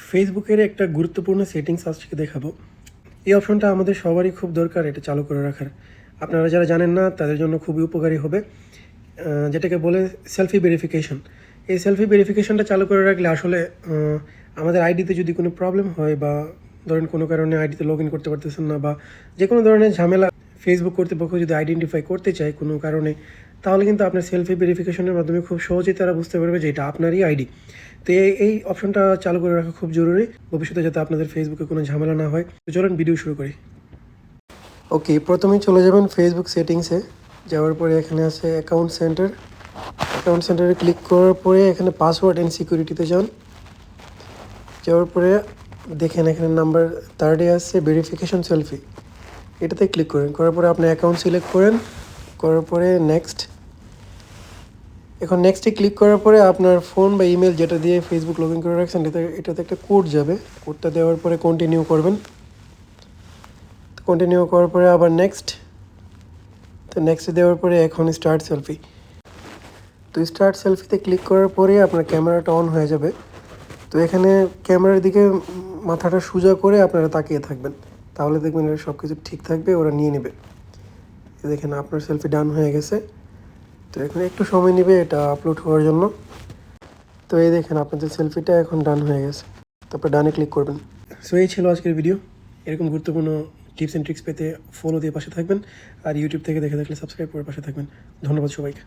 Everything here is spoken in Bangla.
ফেসবুকের একটা গুরুত্বপূর্ণ সেটিংস আজকে দেখাবো। এই অপশনটা আমাদের সবারই খুব দরকার এটা চালু করে রাখার। আপনারা যারা জানেন না তাদের জন্য খুবই উপকারী হবে, যেটাকে বলে সেলফি ভেরিফিকেশন। এই সেলফি ভেরিফিকেশনটা চালু করে রাখলে আসলে আমাদের আইডিতে যদি কোনো প্রবলেম হয় বা ধরেন কোনো কারণে আইডিতে লগ ইন করতে পারতেছেন না বা যে কোনো ধরনের ঝামেলা ফেসবুক কর্তৃপক্ষ যদি আইডেন্টিফাই করতে চায় কোনো কারণে, তাহলে কিন্তু আপনার সেলফি ভেরিফিকেশনের মাধ্যমে খুব সহজেই তারা বুঝতে পারবে যে এটা আপনারই আইডি। তো এই অপশনটা চালু করে রাখা খুব জরুরি, ভবিষ্যতে যাতে আপনাদের ফেসবুকে কোনো ঝামেলা না হয়। তো চলুন ভিডিও শুরু করি। ওকে, প্রথমেই চলে যাবেন ফেসবুক সেটিংসে। যাওয়ার পরে এখানে আছে অ্যাকাউন্ট সেন্টার। অ্যাকাউন্ট সেন্টারে ক্লিক করার পরে এখানে পাসওয়ার্ড অ্যান্ড সিকিউরিটিতে যান। যাওয়ার পরে দেখেন এখানে নাম্বার 3 আছে ভেরিফিকেশন সেলফি, এটাতে ক্লিক করেন। করার পরে আপনি অ্যাকাউন্ট সিলেক্ট করেন, করার পরে নেক্সট। এখন নেক্সটে ক্লিক করার পরে আপনার ফোন বা ইমেল যেটা দিয়ে ফেসবুক লগ ইন করে রাখছেন এটাতে একটা কোড যাবে। কোডটা দেওয়ার পরে কন্টিনিউ করবেন। কন্টিনিউ করার পরে আবার নেক্সট। তো নেক্সটে দেওয়ার পরে এখন স্টার্ট সেলফি। তো স্টার্ট সেলফিতে ক্লিক করার পরে আপনার ক্যামেরাটা অন হয়ে যাবে। তো এখানে ক্যামেরার দিকে মাথাটা সোজা করে আপনারা তাকিয়ে থাকবেন, তাহলে দেখবেন এটা সব কিছু ঠিক থাকবে, ওরা নিয়ে নেবে। দেখেন আপনার সেলফি ডান হয়ে গেছে। তো এখন একটু সময় নেবে এটা আপলোড হওয়ার জন্য। তো এই দেখেন আপনাদের সেলফিটা এখন ডান হয়ে গেছে। তারপর ডানে ক্লিক করবেন। সো এই ছিল আজকের ভিডিও। এরকম গুরুত্বপূর্ণ টিপস অ্যান্ড ট্রিক্স পেতে ফলো দিয়ে পাশে থাকবেন, আর ইউটিউব থেকে দেখে থাকলে সাবস্ক্রাইব করে পাশে থাকবেন। ধন্যবাদ সবাইকে।